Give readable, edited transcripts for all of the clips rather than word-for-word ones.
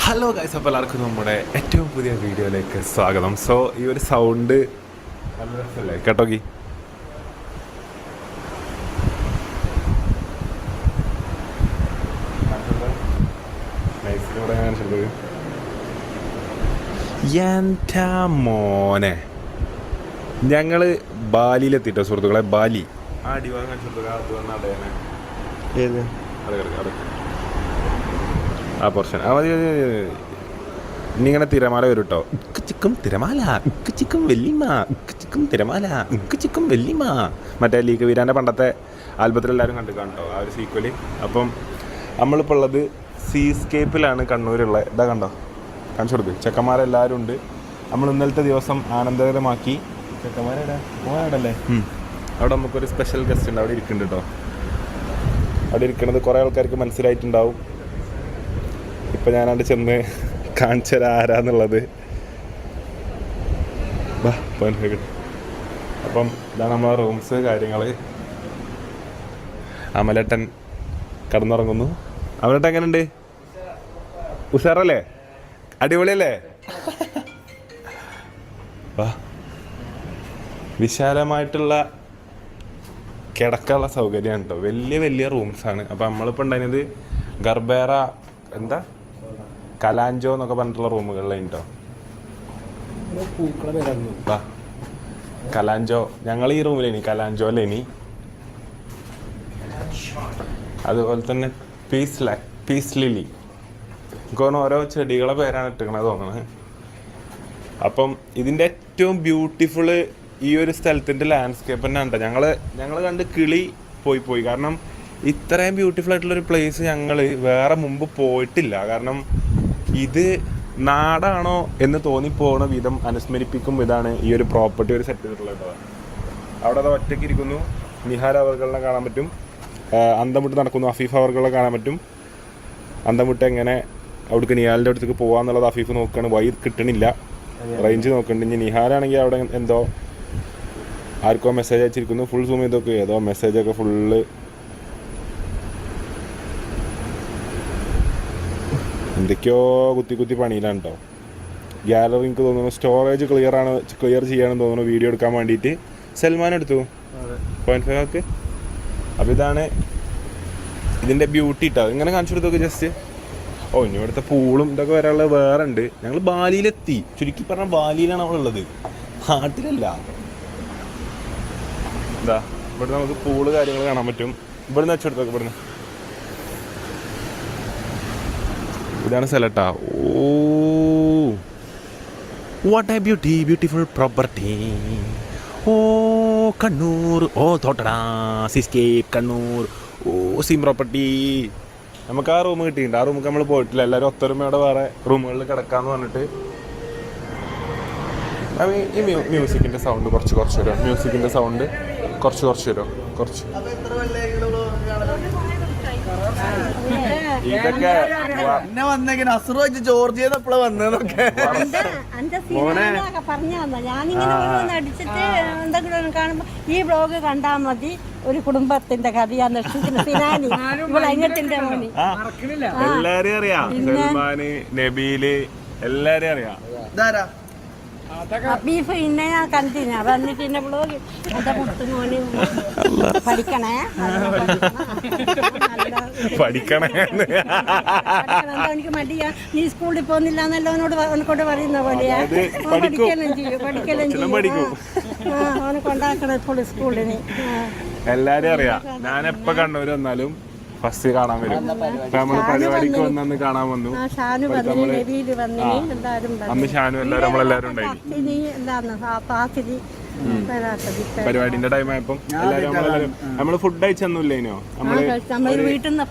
Hello guys, അപ്പോൾ എല്ലാവർക്കും നമ്മുടെ ഏറ്റവും പുതിയ വീഡിയോയിലേക്ക് സ്വാഗതം. സോ ഈ ഒരു സൗണ്ട് നല്ല രസമല്ലേ കേട്ടോക്കി? എൻ്റെ മോനെ, ഞങ്ങള് ബാലിയിലെത്തിട്ടോ സുഹൃത്തുക്കളെ. ബാലി ആ അടിവാങ്ങാൻ സുഹൃത്തുക്കളെ ഏത് ആ പോർഷൻ മതി. ഇന്നിങ്ങനെ തിരമാല വരും കേട്ടോ. ചിക്കും തിരമാല, ചിക്കും വെല്ലിമ, ചിക്കും തിരമാല, ചിക്കും വെല്ലിമ. മറ്റേ ലീഗ് വീരാൻ്റെ പണ്ടത്തെ ആൽബത്തിലെല്ലാവരും കണ്ടു കാണട്ടോ ആ ഒരു സീക്വല്. അപ്പം നമ്മളിപ്പോൾ ഉള്ളത് സീസ്കേപ്പിലാണ്, കണ്ണൂരുള്ള. ഇതാ കണ്ടോ, കാണിച്ചു കൊടുക്ക്. ചെക്കന്മാരെല്ലാവരും ഉണ്ട്. നമ്മൾ ഇന്നലത്തെ ദിവസം ആനന്ദകരമാക്കി. ചെക്കന്മാരല്ലേ അവിടെ നമുക്കൊരു സ്പെഷ്യൽ ഗസ്റ്റ് ഉണ്ട്, അവിടെ ഇരിക്കുന്നുണ്ട് കേട്ടോ. അവിടെ ഇരിക്കുന്നത് കുറേ ആൾക്കാർക്ക് മനസ്സിലായിട്ടുണ്ടാവും. ഇപ്പം ഞാനവിടെ ചെന്ന് കാണിച്ചത് ആരാന്നുള്ളത്. അപ്പം ഇതാണ് നമ്മളെ റൂംസ്, കാര്യങ്ങൾ. അമലേട്ടൻ കിടന്നുറങ്ങുന്നു. അമലേട്ടൻ എങ്ങനെയുണ്ട്? ഉഷാറല്ലേ? അടിപൊളിയല്ലേ? വിശാലമായിട്ടുള്ള കിടക്കാനുള്ള സൗകര്യമാണ് കേട്ടോ. വലിയ വലിയ റൂംസാണ്. അപ്പം നമ്മളിപ്പോൾ ഉണ്ടായിരുന്നത് ഗർബേറ എന്താ കലാഞ്ചോ എന്നൊക്കെ പറഞ്ഞിട്ടുള്ള റൂമുകളിലാണ് കേട്ടോ. കലാഞ്ചോ, ഞങ്ങൾ ഈ റൂമിലേനി, കലാഞ്ചോയിലേനി. അതുപോലെ തന്നെ പീസ് ലിലി, എനിക്ക് ഓരോ ചെടികളെ പേരാണ് ഇട്ടിക്കണത് തോന്നണത്. അപ്പം ഇതിൻ്റെ ഏറ്റവും ബ്യൂട്ടിഫുള്ള് ഈ ഒരു സ്ഥലത്തിൻ്റെ ലാൻഡ്സ്കേപ്പ് തന്നെ ഉണ്ടോ. ഞങ്ങൾ കണ്ട് കിളി പോയി. കാരണം ഇത്രയും ബ്യൂട്ടിഫുൾ ആയിട്ടുള്ളൊരു പ്ലേസ് ഞങ്ങൾ വേറെ മുമ്പ് പോയിട്ടില്ല. കാരണം ഇത് നാടാണോ എന്ന് തോന്നിപ്പോണ വിധം അനുസ്മരിപ്പിക്കും ഇതാണ് ഈ ഒരു പ്രോപ്പർട്ടി ഒരു സെറ്റ് ചെയ്തിട്ടുള്ളത് കേട്ടോ. അവിടെ അത് ഒറ്റയ്ക്ക് ഇരിക്കുന്നു. നിഹാൽ അവർകളെ കാണാൻ പറ്റും. അന്തം വിട്ട് നടക്കുന്നു അഫീഫ് അവർകളെ കാണാൻ പറ്റും. അന്തം വിട്ട് എങ്ങനെ അവിടേക്ക് നിഹാലിൻ്റെ അടുത്തേക്ക് പോകാന്നുള്ളത് അഫീഫ് നോക്കുകയാണ്. വഴി കിട്ടണില്ല, റേഞ്ച് നോക്കുന്നുണ്ട്. ഇനി നിഹാലാണെങ്കിൽ അവിടെ എന്തോ ആർക്കോ മെസ്സേജ് അയച്ചിരിക്കുന്നു. ഫുൾ സൂം ചെയ്തൊക്കെ ഏതോ മെസ്സേജൊക്കെ ഫുള്ള് എന്തൊക്കെയോ കുത്തി പണിയിലാണ് കേട്ടോ. ഗാലറി എനിക്ക് തോന്നുന്നു സ്റ്റോറേജ് ക്ലിയർ ചെയ്യാണെന്ന് തോന്നുന്നു. വീഡിയോ എടുക്കാൻ വേണ്ടിയിട്ട് സൽമാൻ എടുത്തു 0.5. അപ്പോൾ ഇതാണ് ഇതിൻ്റെ ബ്യൂട്ടി കേട്ടോ. ഇങ്ങനെ കാണിച്ചു കൊടുത്തൊക്കെ ജസ്റ്റ്. ഇനി ഇവിടുത്തെ പൂളും ഇതൊക്കെ വരാനുള്ളത് വേറെ ഉണ്ട്. ഞങ്ങൾ ബാലിയിലെത്തി. ചുരുക്കി പറഞ്ഞാൽ ബാലിയിലാണ് നമ്മളുള്ളത്, നാട്ടിലല്ല. എന്താ ഇവിടെ നമുക്ക് പൂള് കാര്യങ്ങൾ കാണാൻ പറ്റും. ഇവിടുന്ന് വെച്ചെടുത്തൊക്കെ ഇവിടുന്ന് ഇതാണ് സ്ഥലട്ടാ. What a beautiful property. Kannur, Thottada seascape Kannur. സിം പ്രോപ്പർട്ടി. നമുക്ക് ആ റൂം കിട്ടിയിട്ടുണ്ട്. ആ റൂമിൽ നമ്മൾ പോയിട്ടില്ല. എല്ലാവരും ഒത്തൊരുമയോടെ വേറെ റൂമുകളിൽ കിടക്കാമെന്ന് പറഞ്ഞിട്ട്. ഈ മ്യൂസിക്കിൻ്റെ സൗണ്ട് കുറച്ച് വരും. മ്യൂസിക്കിൻ്റെ സൗണ്ട് കുറച്ച് വരും. ഇതൊക്കെ ഈ ബ്ലോഗ് കണ്ടാ മതി. ഒരു കുടുംബത്തിന്റെ കഥയാണ്. എല്ലാരെയും അറിയാം. സൽമാന്, നബീല് എല്ലാരെയും അറിയാം. ബീഫ് ഇന്നെ ഞാൻ കണ്ടിന്. വന്നിട്ട് എന്റെ ബ്ലോഗ് എന്റെ മുത്തുമോന് പഠിക്കണേ എനിക്ക് മടിയാ. നീ സ്കൂളിൽ പോകുന്നില്ല എന്നല്ലോ അവനെക്കൊണ്ട് പറയുന്ന പോലെയാ. പഠിക്കലും ചെയ്യും. അവനെ കൊണ്ടാക്കണം ഇപ്പോൾ സ്കൂളിന്. എല്ലാരും അറിയാം. ഞാൻ എപ്പോ കണ്ണൂര് വന്നാലും ഫസ്റ്റ് കാണാൻ വരും. നമ്മള് പരിപാടിക്ക് വന്നു കാണാൻ വന്നു. അന്ന് ഷാനു എല്ലാവരും നമ്മളെല്ലാരും ഉണ്ടായിരുന്നു. പരിപാടിന്റെ ടൈം ആയപ്പം എല്ലാവരും നമ്മള് ഫുഡ് കഴിച്ചൊന്നുമില്ലേനോ. നമ്മള് വീട്ടിൽ നിന്ന്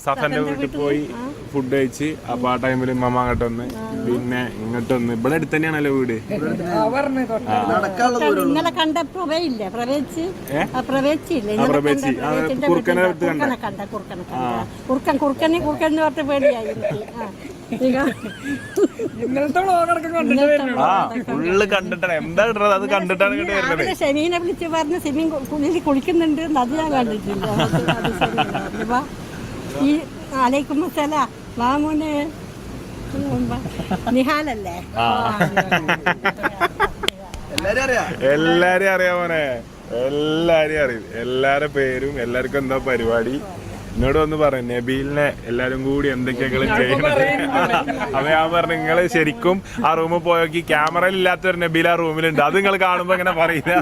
സഫന്റെ വീട്ടിൽ പോയി ഫുഡ് കഴിച്ച്. അപ്പൊ ആ ടൈമിൽ മമ്മ അങ്ങോട്ട് വന്ന്, പിന്നെ ഇങ്ങോട്ട് വന്ന്. ഇവിടെ അടുത്ത് തന്നെയാണല്ലോ വീട്. ഇന്നലെ കണ്ട പ്രവേശി കുറുക്കനെ പറഞ്ഞ പേടിയായി. ശനീനെ വിളിച്ച് പറഞ്ഞ് സ്വിമ്മിങ് പൂളിൽ കുളിക്കുന്നുണ്ട്. അത് ഞാൻ കണ്ടിട്ടില്ല. ഈ അലൈക്കും അസ്സലാം മാമൂന് നിഹാലല്ലേ? എല്ലാരും അറിയാം മോനെ, എല്ലാരും അറിയും, എല്ലാരുടെ പേരും, എല്ലാവർക്കും എന്താ പരിപാടി. എന്നോട് ഒന്ന് പറഞ്ഞു നബീലിനെ എല്ലാരും കൂടി എന്തൊക്കെയാ ചെയ്യണത്. അപ്പൊ ഞാൻ പറഞ്ഞു നിങ്ങള് ശരിക്കും ആ റൂമിൽ പോയോക്കി ക്യാമറയിൽ ഇല്ലാത്തൊരു നബീൽ ആ റൂമിലുണ്ട്, അത് നിങ്ങൾ കാണുമ്പോ ഇങ്ങനെ പറയില്ല.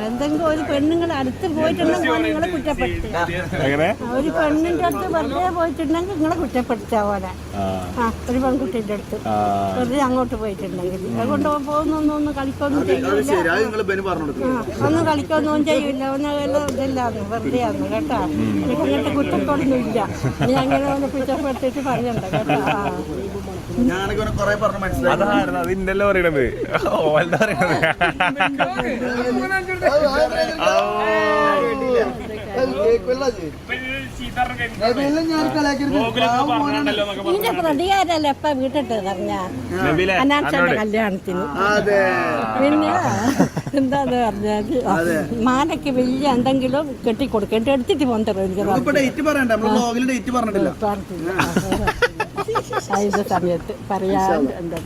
എന്തെങ്കിലും ഒരു പെണ്ണുങ്ങൾ അടുത്ത് പോയിട്ടുണ്ടെങ്കിൽ നിങ്ങളെ കുറ്റപ്പെടുത്തുക. എങ്ങനെ ഒരു പെണ്ണിന്റെ അടുത്ത് വെറുതെ പോയിട്ടുണ്ടെങ്കിൽ നിങ്ങളെ കുറ്റപ്പെടുത്താ പോലെ. ഒരു പെൺകുട്ടിന്റെ അടുത്ത് വെറുതെ അങ്ങോട്ട് പോയിട്ടുണ്ടെങ്കിൽ അതുകൊണ്ട് പോകുന്നൊന്നും കളിക്കൊന്നും ചെയ്യില്ല, ഒന്നും കളിക്കൊന്നും ചെയ്യില്ല, ഒന്നും ഇതില്ലാന്ന് വെറുതെയാന്ന് കേട്ടാ. എനിക്ക് അങ്ങനത്തെ കുറ്റത്തോടൊന്നും ഇല്ല. നീ അങ്ങനെ ഒന്ന് കുറ്റപ്പെടുത്തിട്ട് പറയണ്ട കേട്ടാ. അതായിരുന്നു അതിൻ്റെല്ലോ പറയണത്. ഓഎന്താ പറയണത്? ഇതിന്റെ പ്രതികാരല്ലേ എപ്പ വീട്ടിട്ട് പറഞ്ഞ അനാൻഷന്റെ കല്യാണത്തിന്. പിന്നെ എന്താന്ന് പറഞ്ഞാല് മാലയ്ക്ക് വലിയ എന്തെങ്കിലും കെട്ടിക്കൊടുക്കേണ്ട എടുത്തിട്ട് പോന്നിട്ട് അതിന്റെ സമയത്ത് പറയാൻ എന്താ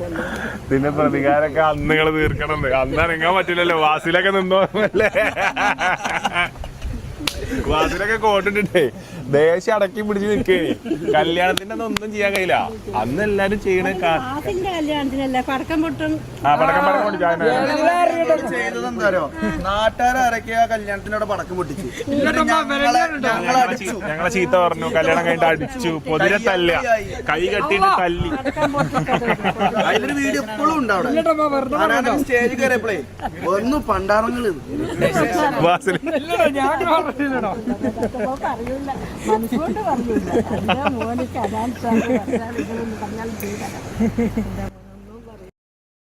ഇതിന്റെ പ്രതികാരൊക്കെ അന്ന് നിങ്ങൾ തീർക്കണം. അന്ന് ഇറങ്ങാൻ പറ്റില്ലല്ലോ, വാസിലൊക്കെ നിന്നോല്ലേ. വാസിലൊക്കെ കോട്ടിട്ടേ ദേശം അടക്കി പിടിച്ച് നിൽക്കേ. കല്യാണത്തിന്റെ ഒന്നും ചെയ്യാൻ കഴിയില്ല. അന്ന് എല്ലാരും ചെയ്യണ അതിന്റെ കല്യാണത്തിനല്ലേ പടക്കം പൊട്ടും. ചെയ്തതെന്താരോ നാട്ടുകാരൊക്കെ കല്യാണത്തിനോട് പടക്കം പൊട്ടിച്ചു. ഞങ്ങളെ ചീത്ത പറഞ്ഞു, കല്യാണം കഴിഞ്ഞിട്ട് അടിച്ചു, പൊതിരെ തല്ല, കൈ കെട്ടിട്ട് തല്ലി. അതിലൊരു വീഡിയോ എപ്പോഴും ഉണ്ട് അവിടെ. സ്റ്റേജ് കയറിയപ്പോഴേ ഒന്നും പണ്ടാറങ്ങള് പറയൂല, മനസ്സുകൊണ്ട് പറയൂല. മോനിക്ക് അനാൻസാണ് പറഞ്ഞാൽ ചെയ്ത